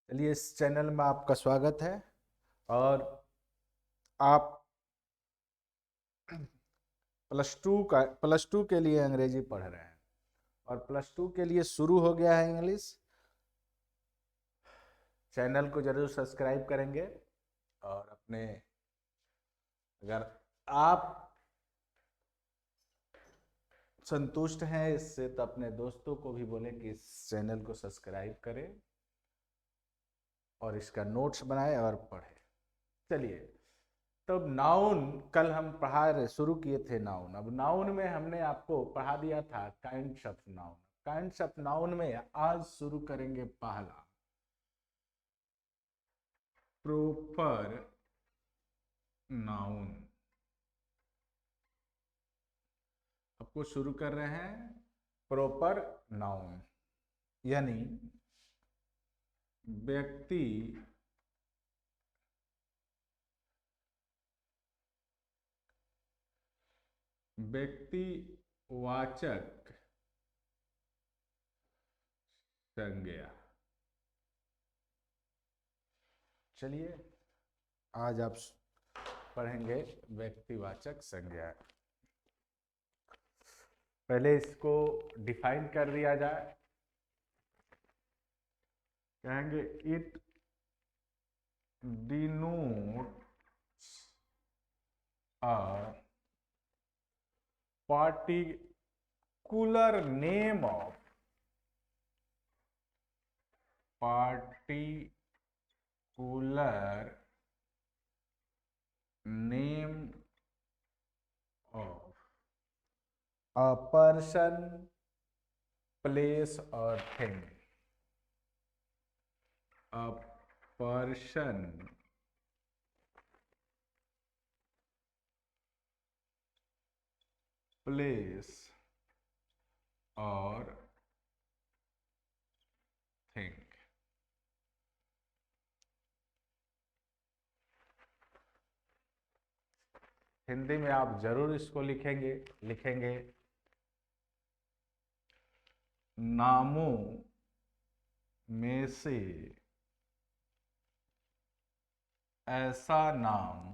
चलिए, इस चैनल में आपका स्वागत है। और आप प्लस टू के लिए अंग्रेजी पढ़ रहे हैं और प्लस टू के लिए शुरू हो गया है इंग्लिश। चैनल को जरूर सब्सक्राइब करेंगे और अपने अगर आप संतुष्ट हैं इससे तो अपने दोस्तों को भी बोलें कि इस चैनल को सब्सक्राइब करें और इसका नोट्स बनाएं और पढ़ें। चलिए, तो नाउन कल हम पढ़ा शुरू किए थे। नाउन, अब नाउन में हमने आपको पढ़ा दिया था kinds of noun. Kinds of noun में आज शुरू करेंगे पहला, प्रोपर नाउन। आपको शुरू कर रहे हैं प्रॉपर नाउन, यानी व्यक्ति व्यक्तिवाचक संज्ञा। चलिए, आज आप पढ़ेंगे व्यक्तिवाचक संज्ञा। पहले इसको डिफाइन कर दिया जाए। कहेंगे it denotes a particular name of particular name of a person, place or thing. A person, place or thing. Hindi में आप जरूर इसको लिखेंगे नामों में से ऐसा नाम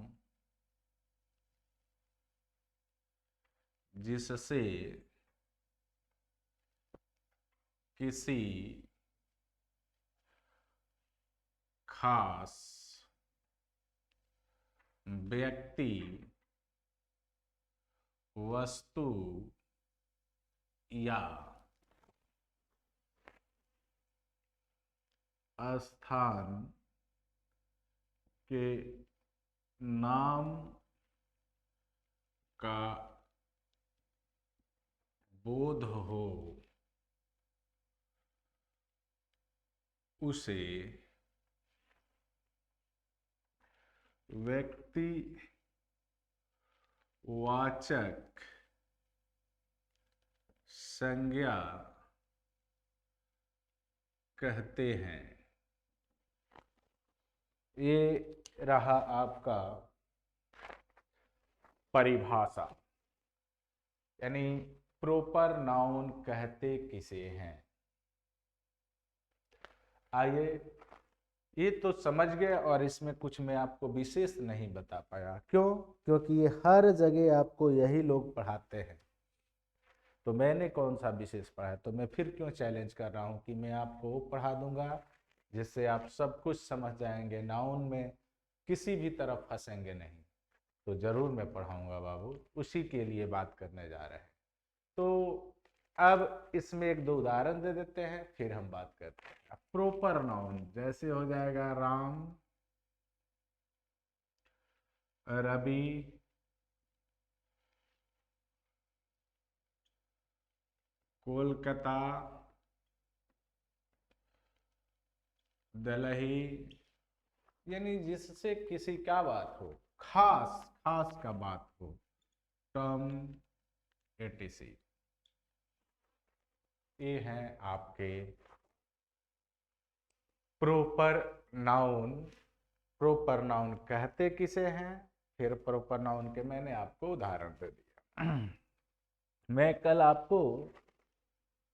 जिससे किसी खास व्यक्ति, वस्तु या स्थान के नाम का बोध हो, उसे व्यक्तिवाचक संज्ञा कहते हैं। ये रहा आपका परिभाषा, यानी प्रॉपर नाउन कहते किसे हैं। आइए, ये तो समझ गए और इसमें कुछ मैं आपको विशेष नहीं बता पाया। क्यों? क्योंकि ये हर जगह आपको यही लोग पढ़ाते हैं, तो मैंने कौन सा विशेष पढ़ा। तो मैं फिर क्यों चैलेंज कर रहा हूँ कि मैं आपको वो पढ़ा दूंगा जिससे आप सब कुछ समझ जाएंगे, नाउन में किसी भी तरफ फंसेंगे नहीं। तो जरूर मैं पढ़ाऊंगा बाबू, उसी के लिए बात करने जा रहे हैं। तो अब इसमें एक दो उदाहरण दे देते हैं, फिर हम बात करते हैं। प्रॉपर नाउन जैसे हो जाएगा राम, रवि, कोलकाता, दिल्ली, यानी जिससे किसी का बात हो, खास खास का बात हो, टर्म एटीसी। ये हैं आपके प्रॉपर नाउन। प्रॉपर नाउन कहते किसे हैं, फिर प्रॉपर नाउन के मैंने आपको उदाहरण दे दिया। मैं कल आपको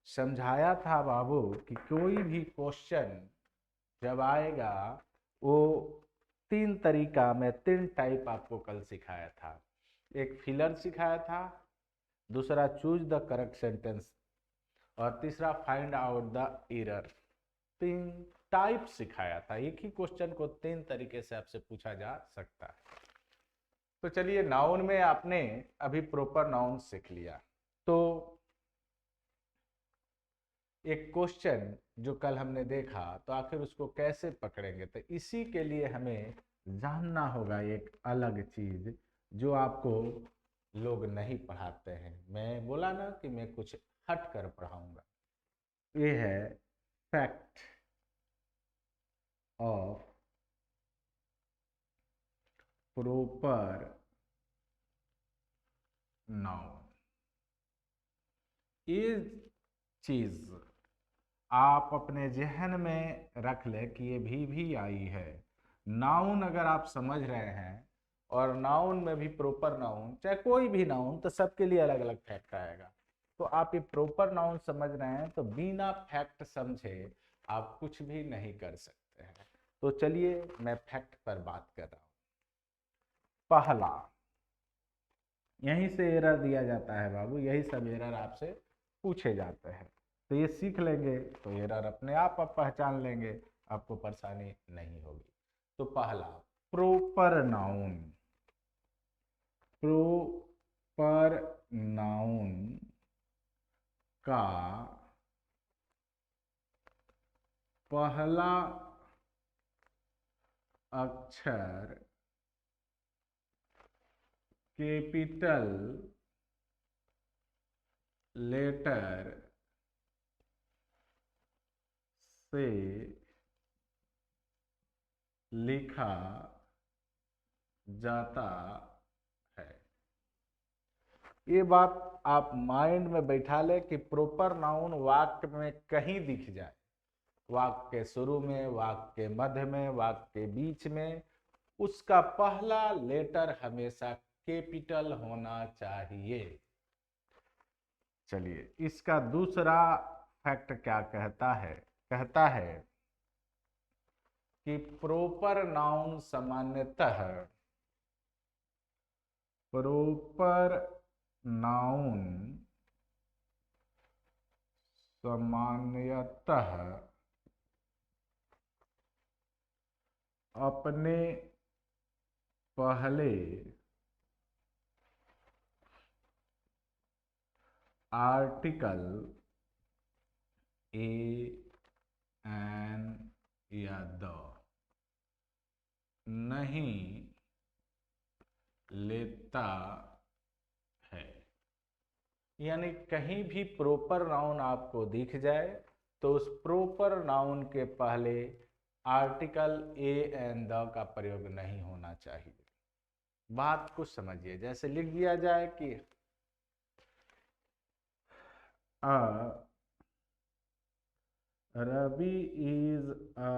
समझाया था बाबू कि कोई भी क्वेश्चन जब आएगा वो तीन तरीका में, तीन टाइप आपको कल सिखाया था। एक फिलर सिखाया था, दूसरा चूज द करेक्ट सेंटेंस, और तीसरा फाइंड आउट द एरर। तीन टाइप सिखाया था। एक ही क्वेश्चन को तीन तरीके से आपसे पूछा जा सकता है। तो चलिए, नाउन में आपने अभी प्रॉपर नाउन सीख लिया। तो एक क्वेश्चन जो कल हमने देखा, तो आखिर उसको कैसे पकड़ेंगे, तो इसी के लिए हमें जानना होगा एक अलग चीज जो आपको लोग नहीं पढ़ाते हैं। मैं बोला ना कि मैं कुछ हट कर पढ़ाऊंगा। ये है फैक्ट ऑफ प्रॉपर नाउन। ये चीज आप अपने जहन में रख ले कि ये भी आई है। नाउन अगर आप समझ रहे हैं, और नाउन में भी प्रॉपर नाउन, चाहे कोई भी नाउन, तो सबके लिए अलग अलग फैक्ट आएगा। तो आप ये प्रॉपर नाउन समझ रहे हैं, तो बिना फैक्ट समझे आप कुछ भी नहीं कर सकते हैं। तो चलिए, मैं फैक्ट पर बात कर रहा हूं। पहला, यहीं से एरर दिया जाता है बाबू, यही सब एरर आपसे पूछे जाते हैं। तो ये सीख लेंगे तो एरर अपने आप पहचान लेंगे, आपको परेशानी नहीं होगी। तो पहला, प्रॉपर नाउन। प्रॉपर नाउन का पहला अक्षर कैपिटल लेटर से लिखा जाता है। ये बात आप माइंड में बैठा ले कि प्रॉपर नाउन वाक्य में कहीं दिख जाए, वाक्य के शुरू में, वाक्य के मध्य में, वाक्य के बीच में, उसका पहला लेटर हमेशा कैपिटल होना चाहिए। चलिए, इसका दूसरा फैक्ट क्या कहता है? कहता है कि प्रॉपर नाउन सामान्यतः, प्रॉपर नाउन सामान्यतः अपने पहले आर्टिकल ए, एन या द नहीं लेता है। यानी कहीं भी प्रॉपर नाउन आपको दिख जाए, तो उस प्रॉपर नाउन के पहले आर्टिकल ए, एन, द का प्रयोग नहीं होना चाहिए। बात को समझिए। जैसे लिख दिया जाए कि Ravi is a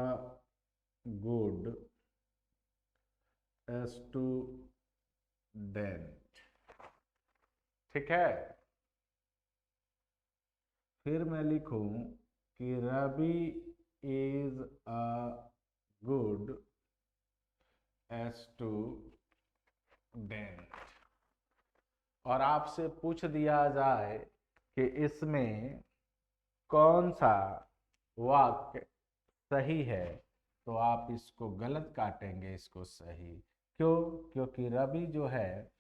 good student. ठीक है। फिर मैं लिखूं कि Ravi is a good student, और आपसे पूछ दिया जाए कि इसमें कौन सा वाक्य सही है, तो आप इसको गलत काटेंगे, इसको सही। क्यों? क्योंकि रवि जो है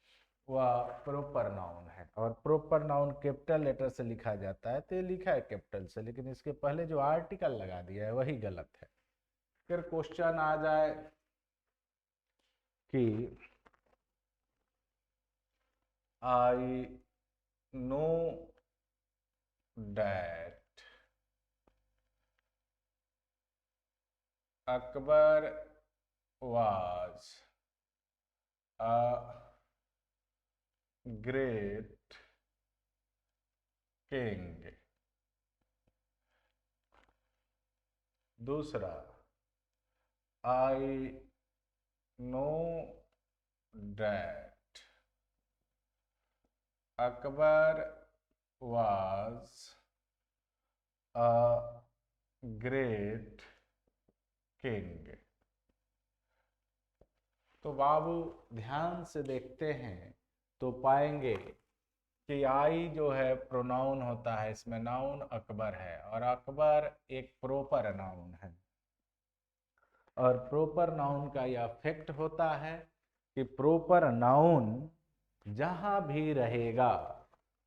वह प्रॉपर नाउन है, और प्रॉपर नाउन कैपिटल लेटर से लिखा जाता है, तो ये लिखा है कैपिटल से, लेकिन इसके पहले जो आर्टिकल लगा दिया है वही गलत है। फिर क्वेश्चन आ जाए कि I know that Akbar was a great king। दूसरा, I know that Akbar was a great king. तो बाबू ध्यान से देखते हैं तो पाएंगे कि आई जो है प्रोनाउन होता है, इसमें नाउन अकबर है और अकबर एक प्रॉपर नाउन है। और प्रॉपर नाउन का यह फैक्ट होता है कि प्रॉपर नाउन जहां भी रहेगा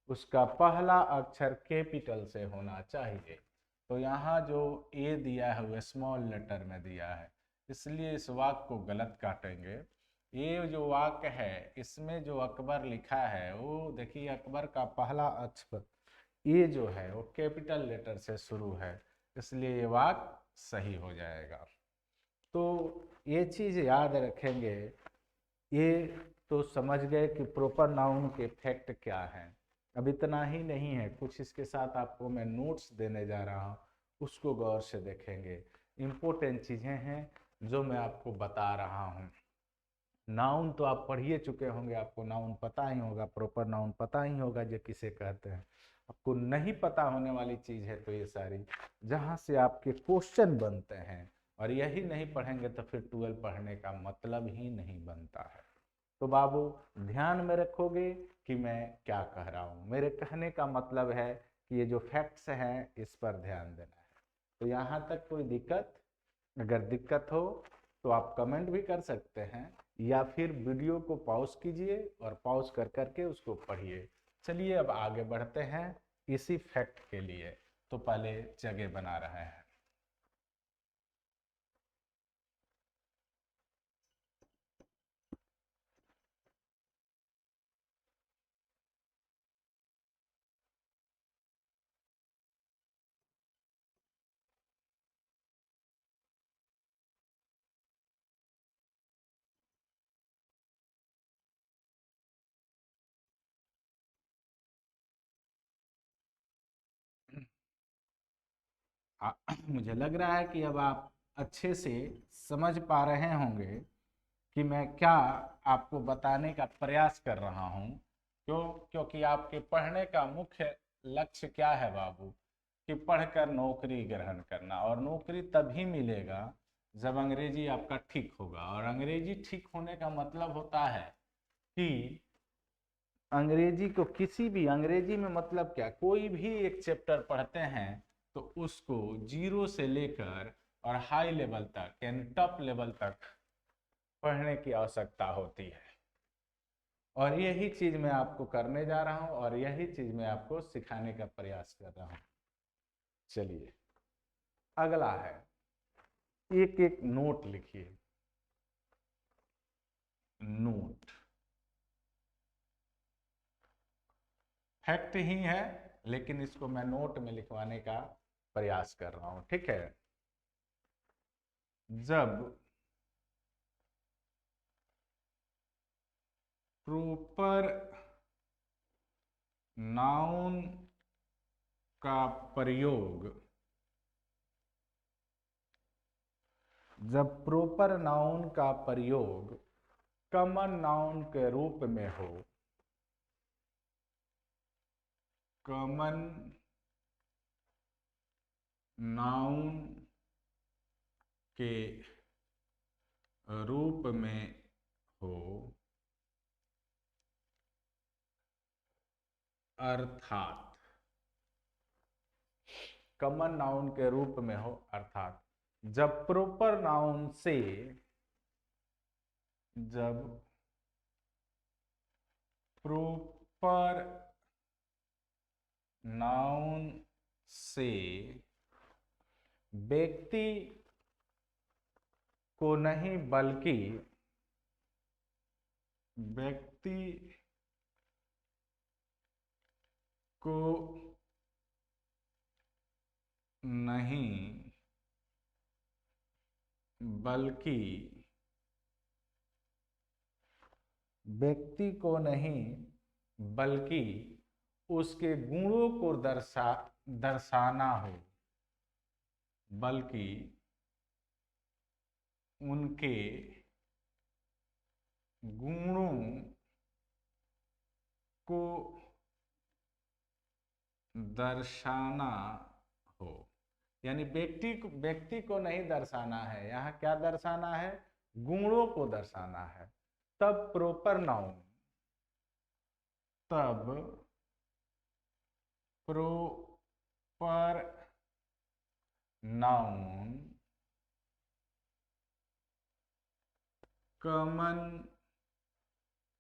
उसका पहला अक्षर कैपिटल से होना चाहिए। तो यहाँ जो ए दिया है वो स्मॉल लेटर में दिया है, इसलिए इस वाक्य को गलत काटेंगे। ये जो वाक्य है इसमें जो अकबर लिखा है वो देखिए, अकबर का पहला अक्षर ए जो है वो कैपिटल लेटर से शुरू है, इसलिए ये वाक्य सही हो जाएगा। तो ये चीज याद रखेंगे। ये तो समझ गए कि प्रॉपर नाउन के फैक्ट क्या हैं। अब इतना ही नहीं है, कुछ इसके साथ आपको मैं नोट्स देने जा रहा हूँ, उसको गौर से देखेंगे। इम्पोर्टेंट चीज़ें हैं जो मैं आपको बता रहा हूँ। नाउन तो आप पढ़िए चुके होंगे, आपको नाउन पता ही होगा, प्रॉपर नाउन पता ही होगा जो किसे कहते हैं। आपको नहीं पता होने वाली चीज़ है तो ये सारी, जहाँ से आपके क्वेश्चन बनते हैं, और यही नहीं पढ़ेंगे तो फिर 12 पढ़ने का मतलब ही नहीं बनता है। तो बाबू ध्यान में रखोगे कि मैं क्या कह रहा हूँ। मेरे कहने का मतलब है कि ये जो फैक्ट्स हैं इस पर ध्यान देना है। तो यहाँ तक कोई दिक्कत? अगर दिक्कत हो तो आप कमेंट भी कर सकते हैं, या फिर वीडियो को पॉज कीजिए और पॉज कर करके उसको पढ़िए। चलिए अब आगे बढ़ते हैं इसी फैक्ट के लिए। तो पहले जगह बना रहे हैं। मुझे लग रहा है कि अब आप अच्छे से समझ पा रहे होंगे कि मैं क्या आपको बताने का प्रयास कर रहा हूँ। क्योंकि आपके पढ़ने का मुख्य लक्ष्य क्या है बाबू? कि पढ़कर नौकरी ग्रहण करना, और नौकरी तभी मिलेगा जब अंग्रेजी आपका ठीक होगा। और अंग्रेजी ठीक होने का मतलब होता है कि अंग्रेजी को किसी भी, अंग्रेजी में मतलब क्या, कोई भी एक चैप्टर पढ़ते हैं तो उसको जीरो से लेकर और हाई लेवल तक यानी टॉप लेवल तक पढ़ने की आवश्यकता होती है। और यही चीज मैं आपको करने जा रहा हूं और यही चीज मैं आपको सिखाने का प्रयास कर रहा हूं। चलिए अगला है, एक एक नोट लिखिए। नोट फैक्ट ही है, लेकिन इसको मैं नोट में लिखवाने का प्रयास कर रहा हूं, ठीक है। जब प्रॉपर नाउन का प्रयोग, जब प्रॉपर नाउन का प्रयोग कॉमन नाउन के रूप में हो, कॉमन नाउन के रूप में हो, अर्थात कॉमन नाउन के रूप में हो, अर्थात जब प्रॉपर नाउन से, जब प्रॉपर नाउन से व्यक्ति को नहीं बल्कि व्यक्ति को नहीं बल्कि व्यक्ति को नहीं बल्कि उसके गुणों को दर्शाना हो, बल्कि उनके गुणों को दर्शाना हो। यानी व्यक्ति को नहीं दर्शाना है, यहाँ क्या दर्शाना है, गुणों को दर्शाना है। तब प्रॉपर नाउन, तब प्रॉपर नाउन कॉमन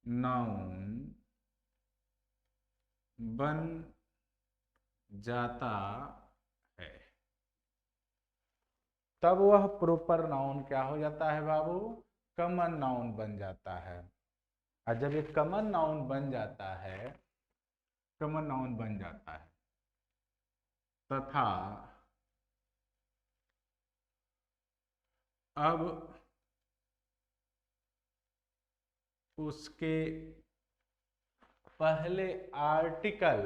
नाउन बन जाता है। तब वह प्रॉपर नाउन क्या हो जाता है बाबू, कॉमन नाउन बन जाता है। और जब ये कॉमन नाउन बन जाता है, कॉमन नाउन बन जाता है, तथा अब उसके पहले आर्टिकल,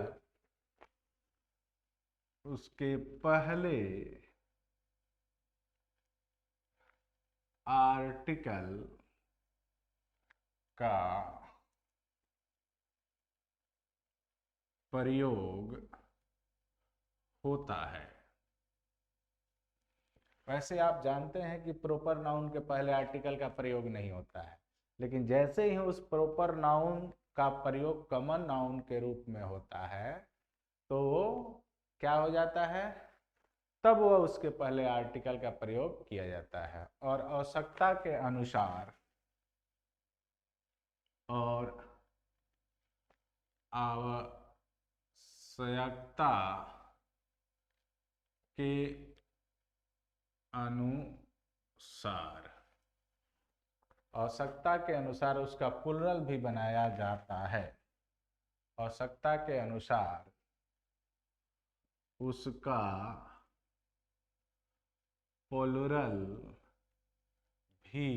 उसके पहले आर्टिकल का प्रयोग होता है। वैसे आप जानते हैं कि प्रॉपर नाउन के पहले आर्टिकल का प्रयोग नहीं होता है, लेकिन जैसे ही उस प्रॉपर नाउन का प्रयोग कॉमन नाउन के रूप में होता है तो वो क्या हो जाता है, तब वह उसके पहले आर्टिकल का प्रयोग किया जाता है। और आवश्यकता के अनुसार, और आवश्यकता के अनुसार, आवश्यकता के अनुसार उसका प्लुरल भी बनाया जाता है। आवश्यकता के अनुसार उसका प्लुरल भी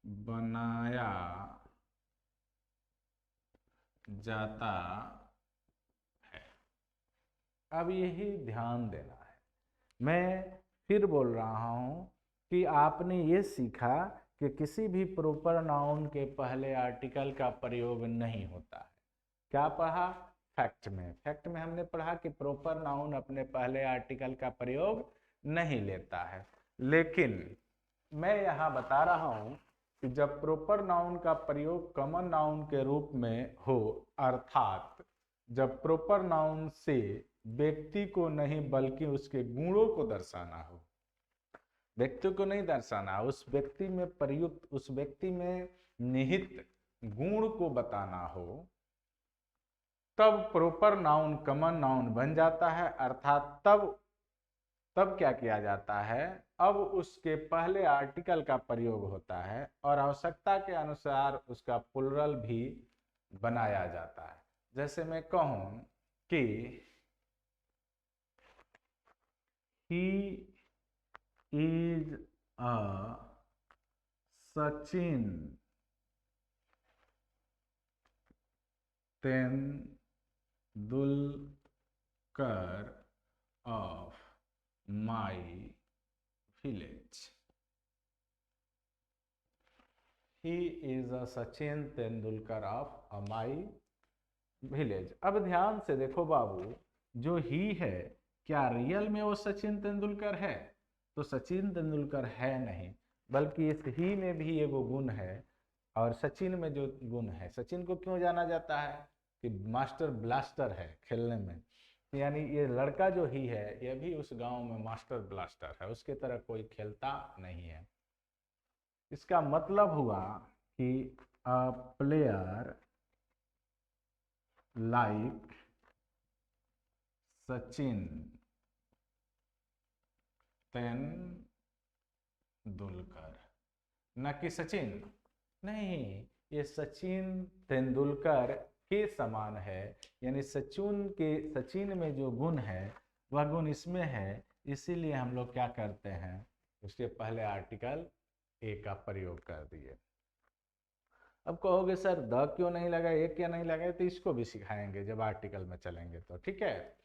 बनाया जाता है। अब यही ध्यान देना है। मैं फिर बोल रहा हूं कि आपने ये सीखा कि किसी भी प्रॉपर नाउन के पहले आर्टिकल का प्रयोग नहीं होता है। क्या पढ़ा, फैक्ट में। फैक्ट में हमने पढ़ा कि प्रॉपर नाउन अपने पहले आर्टिकल का प्रयोग नहीं लेता है। लेकिन मैं यहाँ बता रहा हूँ कि जब प्रॉपर नाउन का प्रयोग कॉमन नाउन के रूप में हो, अर्थात जब प्रॉपर नाउन से व्यक्ति को नहीं बल्कि उसके गुणों को दर्शाना हो, व्यक्ति को नहीं दर्शाना, उस व्यक्ति में प्रयुक्त, उस व्यक्ति में निहित गुण को बताना हो, तब प्रॉपर नाउन कॉमन नाउन बन जाता है। अर्थात तब क्या किया जाता है, अब उसके पहले आर्टिकल का प्रयोग होता है और आवश्यकता के अनुसार उसका प्लुरल भी बनाया जाता है। जैसे मैं कहूं कि he is a Sachin Tendulkar of my village. He is a Sachin Tendulkar of my village. अब ध्यान से देखो बाबू, जो ही है, क्या रियल में वो सचिन तेंदुलकर है? तो सचिन तेंदुलकर है नहीं, बल्कि इस ही में भी एगो गुण है। और सचिन में जो गुण है, सचिन को क्यों जाना जाता है कि मास्टर ब्लास्टर है खेलने में, यानी ये लड़का जो ही है ये भी उस गांव में मास्टर ब्लास्टर है, उसके तरह कोई खेलता नहीं है। इसका मतलब हुआ कि a player like Sachin Tendulkar, न कि सचिन नहीं, ये सचिन तेंदुलकर के समान है। यानी सचिन में जो गुण है वह गुण इसमें है, इसीलिए हम लोग क्या करते हैं, उसके पहले आर्टिकल ए का प्रयोग कर दिए। अब कहोगे सर द क्यों नहीं लगा, ए क्यों नहीं लगा, तो इसको भी सिखाएंगे जब आर्टिकल में चलेंगे तो, ठीक है।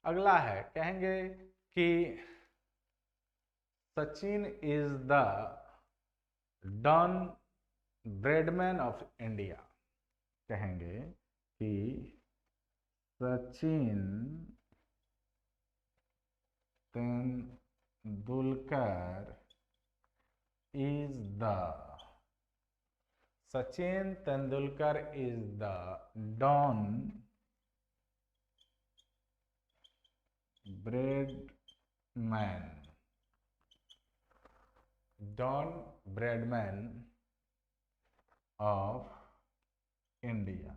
अगला है, कहेंगे कि Sachin is the Don Bradman of India. कहेंगे कि Sachin Tendulkar is the Sachin Tendulkar is the Don Bradman. Don Bradman of India.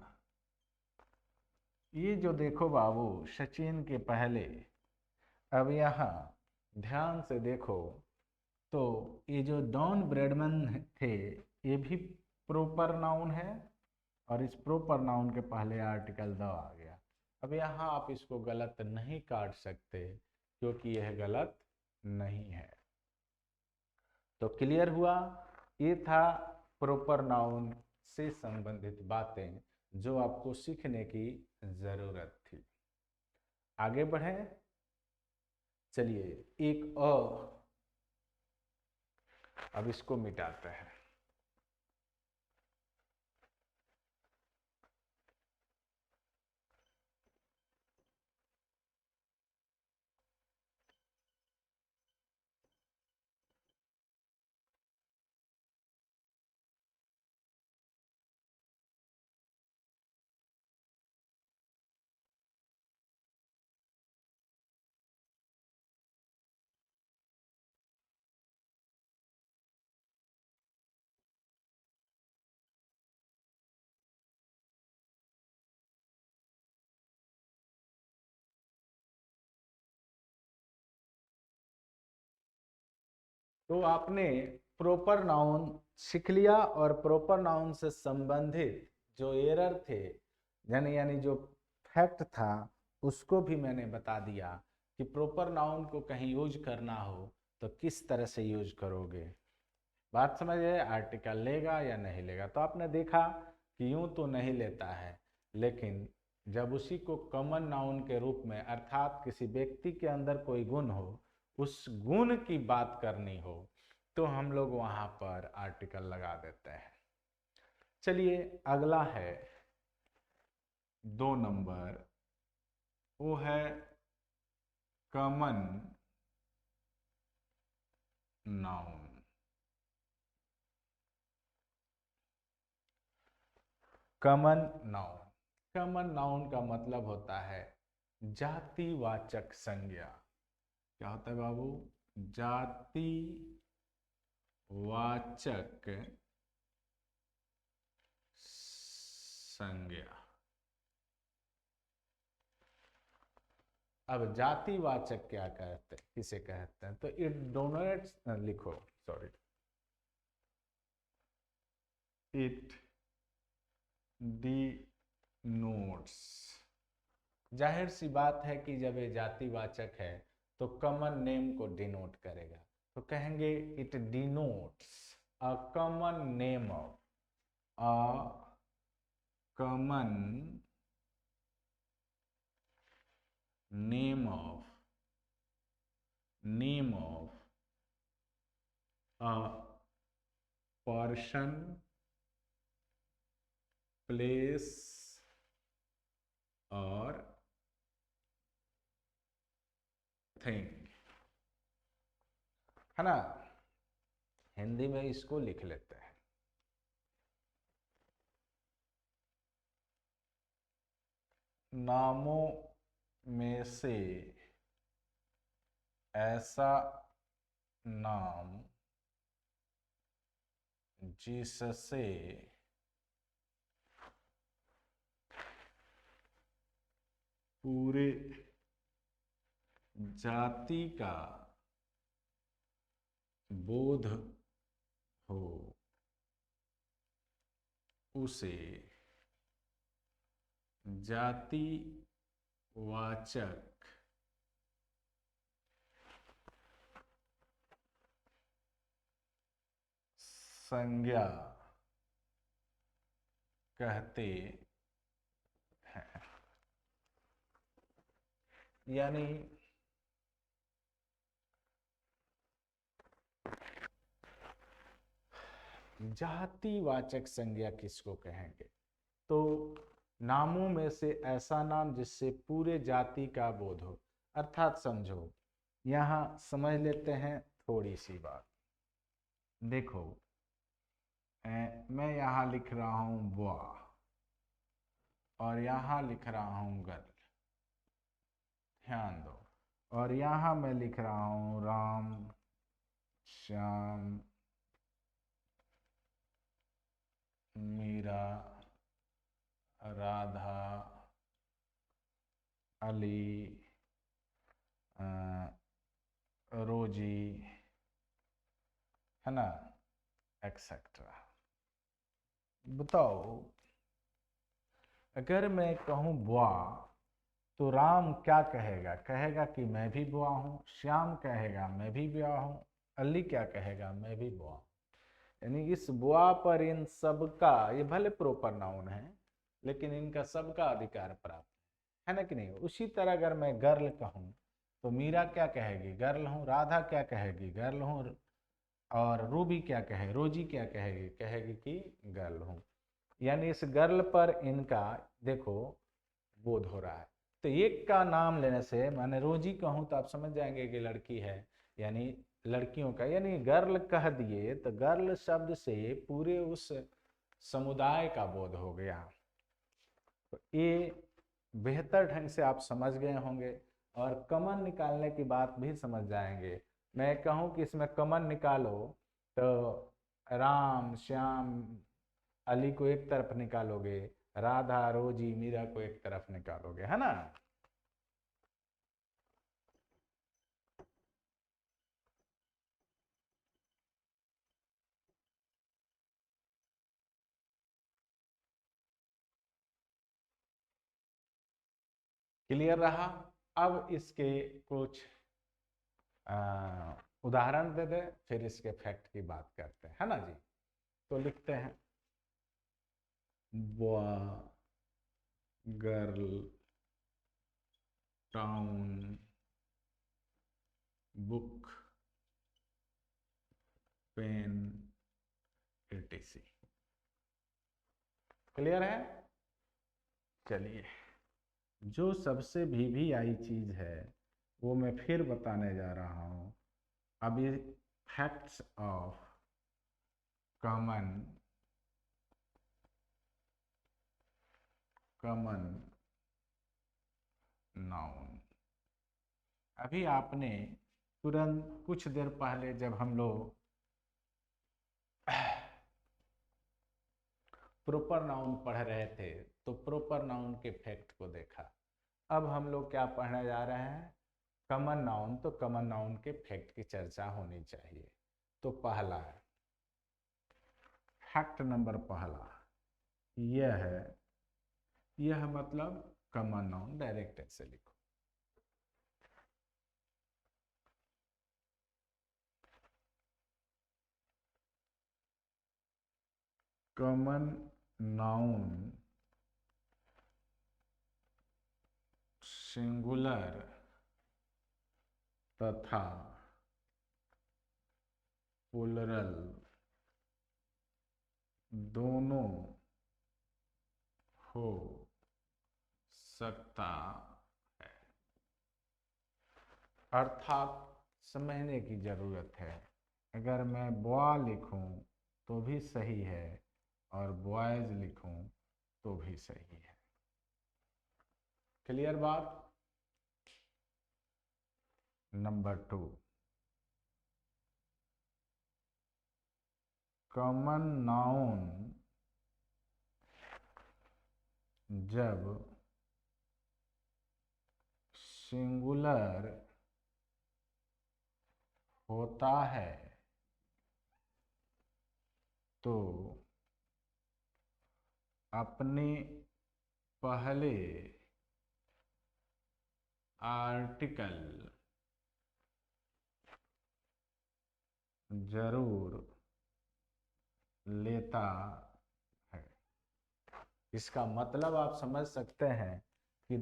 ये जो देखो बाबू सचिन के पहले, अब यहाँ ध्यान से देखो तो ये जो डॉन ब्रैडमैन थे ये भी प्रॉपर नाउन है और इस प्रॉपर नाउन के पहले आर्टिकल द आ गया। अब यहाँ आप इसको गलत नहीं काट सकते क्योंकि यह गलत नहीं है। तो क्लियर हुआ, ये था प्रॉपर नाउन से संबंधित बातें जो आपको सीखने की जरूरत थी। आगे बढ़े, चलिए एक और, अब इसको मिटाते हैं। तो आपने प्रॉपर नाउन सीख लिया और प्रॉपर नाउन से संबंधित जो एरर थे यानी जो फैक्ट था उसको भी मैंने बता दिया कि प्रॉपर नाउन को कहीं यूज करना हो तो किस तरह से यूज करोगे। बात समझ गए, आर्टिकल लेगा या नहीं लेगा। तो आपने देखा कि यूं तो नहीं लेता है, लेकिन जब उसी को कॉमन नाउन के रूप में अर्थात किसी व्यक्ति के अंदर कोई गुण हो, उस गुण की बात करनी हो तो हम लोग वहां पर आर्टिकल लगा देते हैं। चलिए अगला है 2 नंबर, वो है common noun. Common noun, common noun का मतलब होता है जातिवाचक संज्ञा। क्या होता है बाबू? जातिवाचक संज्ञा। अब जातिवाचक क्या कहते हैं, किसे कहते हैं? तो इट डोनेट्स, लिखो सॉरी, इट डिनोट्स। जाहिर सी बात है कि जब ये जातिवाचक है तो कॉमन नेम को डिनोट करेगा, तो कहेंगे it denotes a common name of, a common name of a person, place और थिंग, है ना। हिंदी में इसको लिख लेते हैं। नामों में से ऐसा नाम जिससे पूरे जाति का बोध हो उसे जातिवाचक संज्ञा कहते हैं। यानी जातिवाचक संज्ञा किसको कहेंगे? तो नामों में से ऐसा नाम जिससे पूरे जाति का बोध हो। अर्थात समझो, यहाँ समझ लेते हैं थोड़ी सी बात। देखो मैं यहाँ लिख रहा हूँ बुआ और यहाँ लिख रहा हूँ गर्ल, ध्यान दो। और यहाँ मैं लिख रहा हूँ राम, श्याम, मीरा, राधा, अली, रोजी, है ना, एक्सेट्रा। बताओ अगर मैं कहूँ बुआ तो राम क्या कहेगा? कहेगा कि मैं भी बुआ हूँ। श्याम कहेगा मैं भी बुआ हूँ। अली क्या कहेगा? मैं भी बुआ हूँ। यानी इस बुआ पर इन सबका, ये भले प्रॉपर नाउन है लेकिन इनका सबका अधिकार प्राप्त है ना कि नहीं। उसी तरह अगर मैं गर्ल कहूँ तो मीरा क्या कहेगी? गर्ल हूँ। राधा क्या कहेगी? गर्ल हूँ। और रूबी क्या कहे, रोजी क्या कहेगी? कहेगी कि गर्ल हूँ। यानी इस गर्ल पर इनका देखो बोध हो रहा है। तो एक का नाम लेने से, मैंने रोजी कहूँ तो आप समझ जाएंगे कि लड़की है, यानी लड़कियों का, यानी गर्ल कह दिए तो गर्ल शब्द से पूरे उस समुदाय का बोध हो गया। तो ये बेहतर ढंग से आप समझ गए होंगे और कमन निकालने की बात भी समझ जाएंगे। मैं कहूँ कि इसमें कमन निकालो तो राम, श्याम, अली को एक तरफ निकालोगे, राधा, रोजी, मीरा को एक तरफ निकालोगे, है ना। क्लियर रहा। अब इसके कुछ उदाहरण दे दे, फिर इसके फैक्ट की बात करते हैं, है ना जी। तो लिखते हैं boy, girl, town, book, pen, etc। Clear है। चलिए, जो सबसे VVI चीज है वो मैं फिर बताने जा रहा हूं। अभी फैक्ट्स ऑफ कॉमन नाउन। अभी आपने तुरंत कुछ देर पहले जब हम लोग प्रॉपर नाउन पढ़ रहे थे तो प्रॉपर नाउन के फैक्ट को देखा। अब हम लोग क्या पढ़ने जा रहे हैं? Common noun. तो कॉमन नाउन के फैक्ट की चर्चा होनी चाहिए। तो पहला है फैक्ट नंबर पहला, यह है, यह मतलब कॉमन नाउन, डायरेक्ट ऐसे लिखो। कॉमन नाउन सिंगुलर तथा प्लुरल दोनों हो सकता है। अर्थात समझने की जरूरत है। अगर मैं बॉय लिखूं तो भी सही है और बॉयज लिखूं तो भी सही है। क्लियर बात। नंबर 2, कॉमन नाउन जब सिंगुलर होता है तो अपने पहले आर्टिकल जरूर लेता है। इसका मतलब आप समझ सकते हैं कि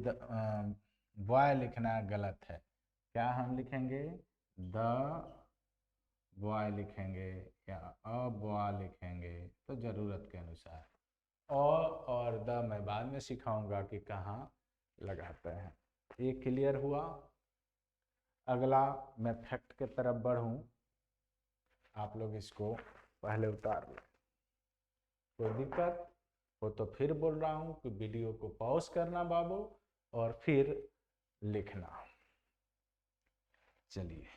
बॉय लिखना गलत है। क्या हम लिखेंगे? द बॉय लिखेंगे या अ बॉय लिखेंगे तो जरूरत के अनुसार। और द मैं बाद में सिखाऊंगा कि कहाँ लगाते हैं। ये क्लियर हुआ। अगला मैं फैक्ट के तरफ बढ़ूं, आप लोग इसको पहले उतार लें। कोई दिक्कत हो तो फिर बोल रहा हूं कि वीडियो को पॉज करना बाबू और फिर लिखना। चलिए,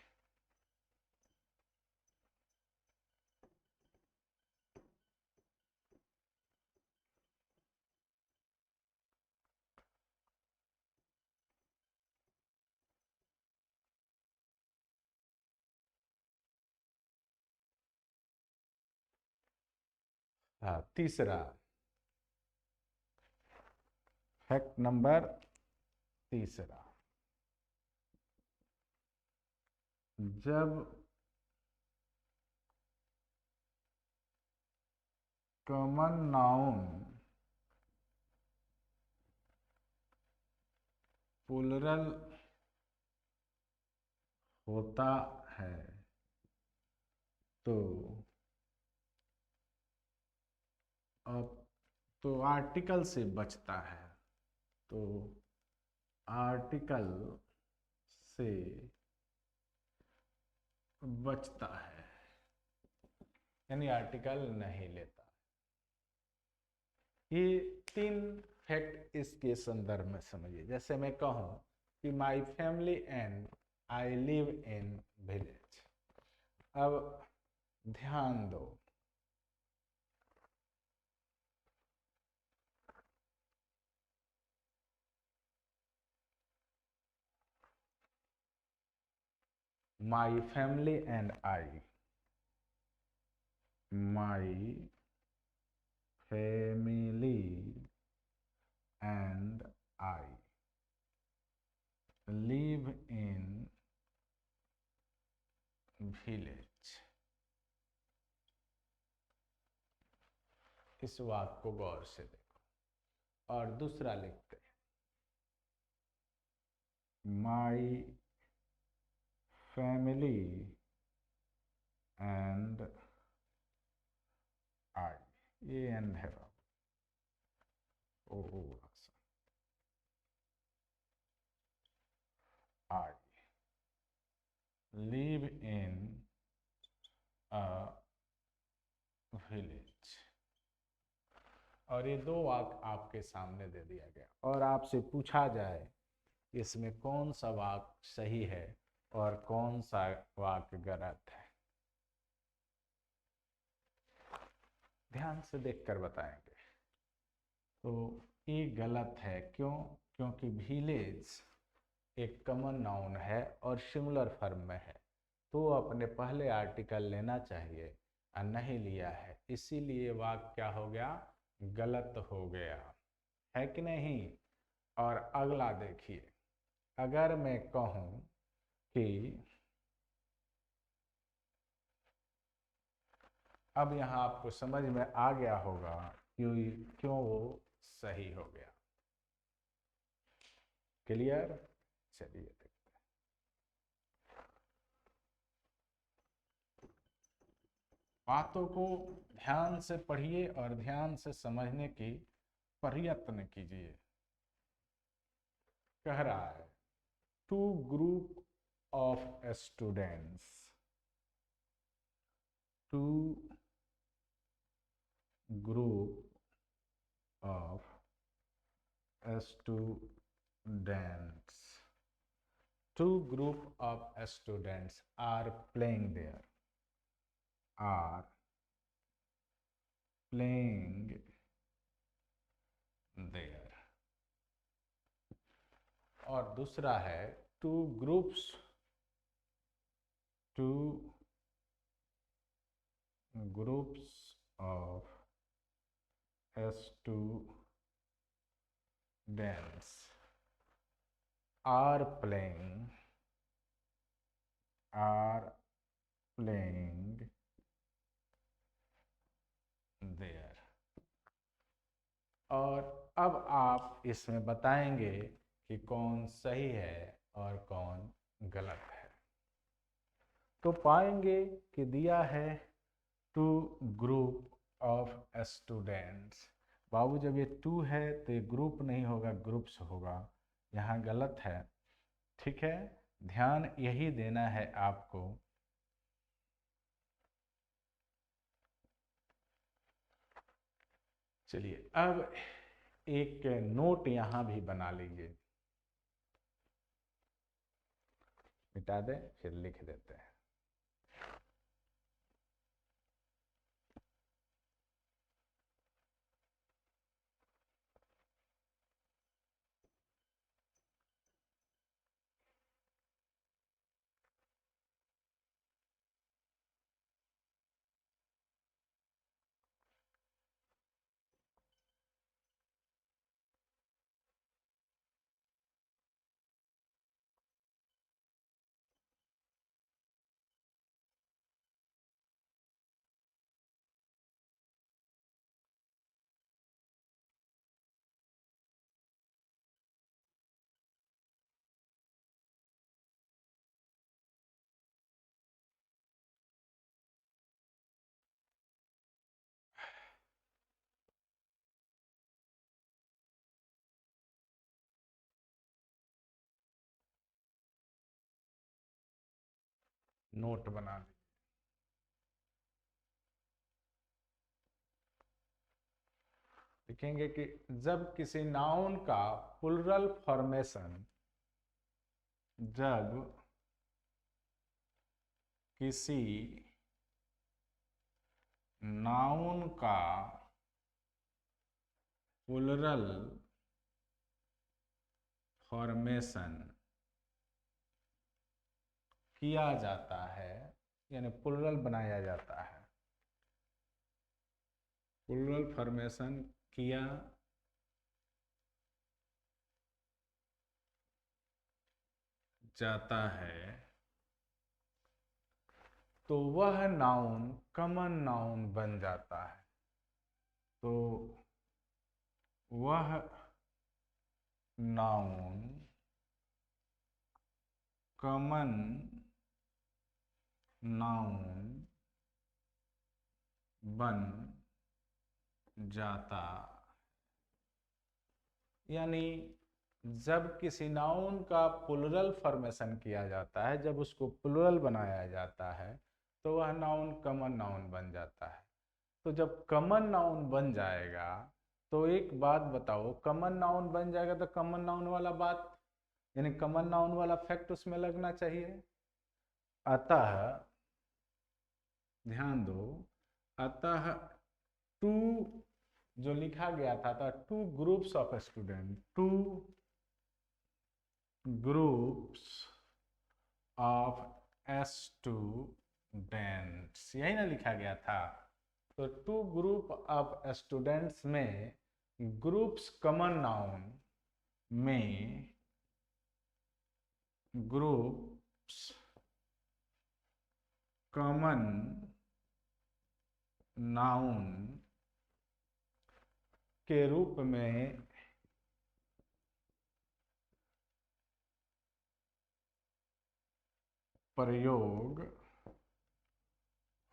हाँ, तीसरा फैक्ट नंबर तीसरा, जब कॉमन नाउन प्लूरल होता है तो अब तो आर्टिकल से बचता है, तो आर्टिकल से बचता है, यानी आर्टिकल नहीं लेता। ये 3 फैक्ट इसके संदर्भ में समझिए। जैसे मैं कहूं कि my family and I live in village. अब ध्यान दो, my family and I, my family and I live in village. इस वाक्य को गौर से देखो और दूसरा लिखते हैं, माई फैमिली एंड आई, ये एंड है ओ I live in a village. और ये 2 वाक्य आपके सामने दे दिया गया और आपसे पूछा जाए इसमें कौन सा वाक्य सही है और कौन सा वाक्य गलत है, ध्यान से देखकर बताएंगे। तो ये गलत है, क्यों? क्योंकि विलेज एक कॉमन नाउन है और सिंगुलर फॉर्म में है, तो अपने पहले आर्टिकल लेना चाहिए और नहीं लिया है, इसीलिए वाक्य क्या हो गया? गलत हो गया, है कि नहीं? और अगला देखिए, अगर मैं कहूं कि अब यहां आपको समझ में आ गया होगा क्यों वो सही हो गया। क्लियर? चलिए देखते हैं। बातों को ध्यान से पढ़िए और ध्यान से समझने की प्रयत्न कीजिए। कह रहा है, 2 group of students, 2 group of students, 2 group of students are playing there, are playing there। और दूसरा है 2 groups, 2 groups of students are playing there। और अब आप इसमें बताएंगे कि कौन सही है और कौन गलत है। तो पाएंगे कि दिया है 2 ग्रुप ऑफ स्टूडेंट्स। बाबू जब ये 2 है तो ये ग्रुप नहीं होगा, ग्रुप्स होगा, यहाँ गलत है। ठीक है, ध्यान यही देना है आपको। चलिए अब एक नोट यहां भी बना लीजिए, मिटा दें फिर लिख देते हैं। नोट बना ली। लिखेंगे कि जब किसी नाउन का प्लुरल फॉर्मेशन, जब किसी नाउन का प्लुरल फॉर्मेशन किया जाता है, यानी प्लुरल बनाया जाता है, प्लुरल फॉर्मेशन किया जाता है, तो वह नाउन कॉमन नाउन बन जाता है। तो वह नाउन कॉमन नाउन बन जाता, यानी जब किसी नाउन का प्लुरल फॉर्मेशन किया जाता है, जब उसको प्लुरल बनाया जाता है, तो वह नाउन कॉमन नाउन बन जाता है। तो जब कॉमन नाउन बन जाएगा, तो एक बात बताओ, कॉमन नाउन बन जाएगा तो कॉमन नाउन वाला बात, यानी कॉमन नाउन वाला फैक्ट उसमें लगना चाहिए। अतः ध्यान दो, अतः टू जो लिखा गया था, to groups of student, to groups of students, यही ना लिखा गया था। तो टू ग्रुप ऑफ स्टूडेंट्स में ग्रुप्स कॉमन नाउन में ग्रुप्स कॉमन नाउन के रूप में प्रयोग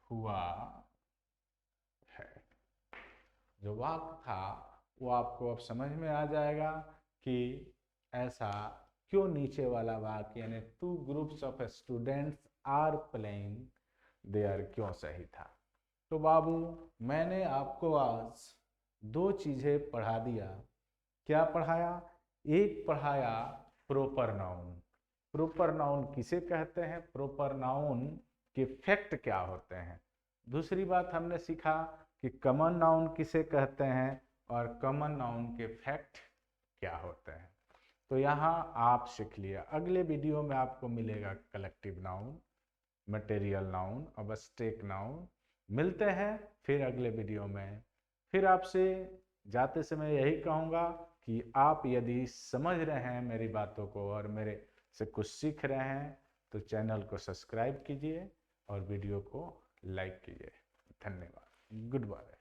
हुआ है। जो वाक्य था वो आपको अब समझ में आ जाएगा कि ऐसा क्यों नीचे वाला वाक्य, यानी two groups of students are playing there, क्यों सही था। तो बाबू मैंने आपको आज दो चीजें पढ़ा दिया। क्या पढ़ाया? एक पढ़ाया प्रॉपर नाउन। प्रॉपर नाउन किसे कहते हैं, प्रॉपर नाउन के फैक्ट क्या होते हैं। दूसरी बात हमने सीखा कि कॉमन नाउन किसे कहते हैं और कॉमन नाउन के फैक्ट क्या होते हैं। तो यहाँ आप सीख लिया। अगले वीडियो में आपको मिलेगा collective noun, material noun, abstract noun. मिलते हैं फिर अगले वीडियो में। फिर आपसे जाते समय यही कहूँगा कि आप यदि समझ रहे हैं मेरी बातों को और मेरे से कुछ सीख रहे हैं, तो चैनल को सब्सक्राइब कीजिए और वीडियो को लाइक कीजिए। धन्यवाद। Good bye.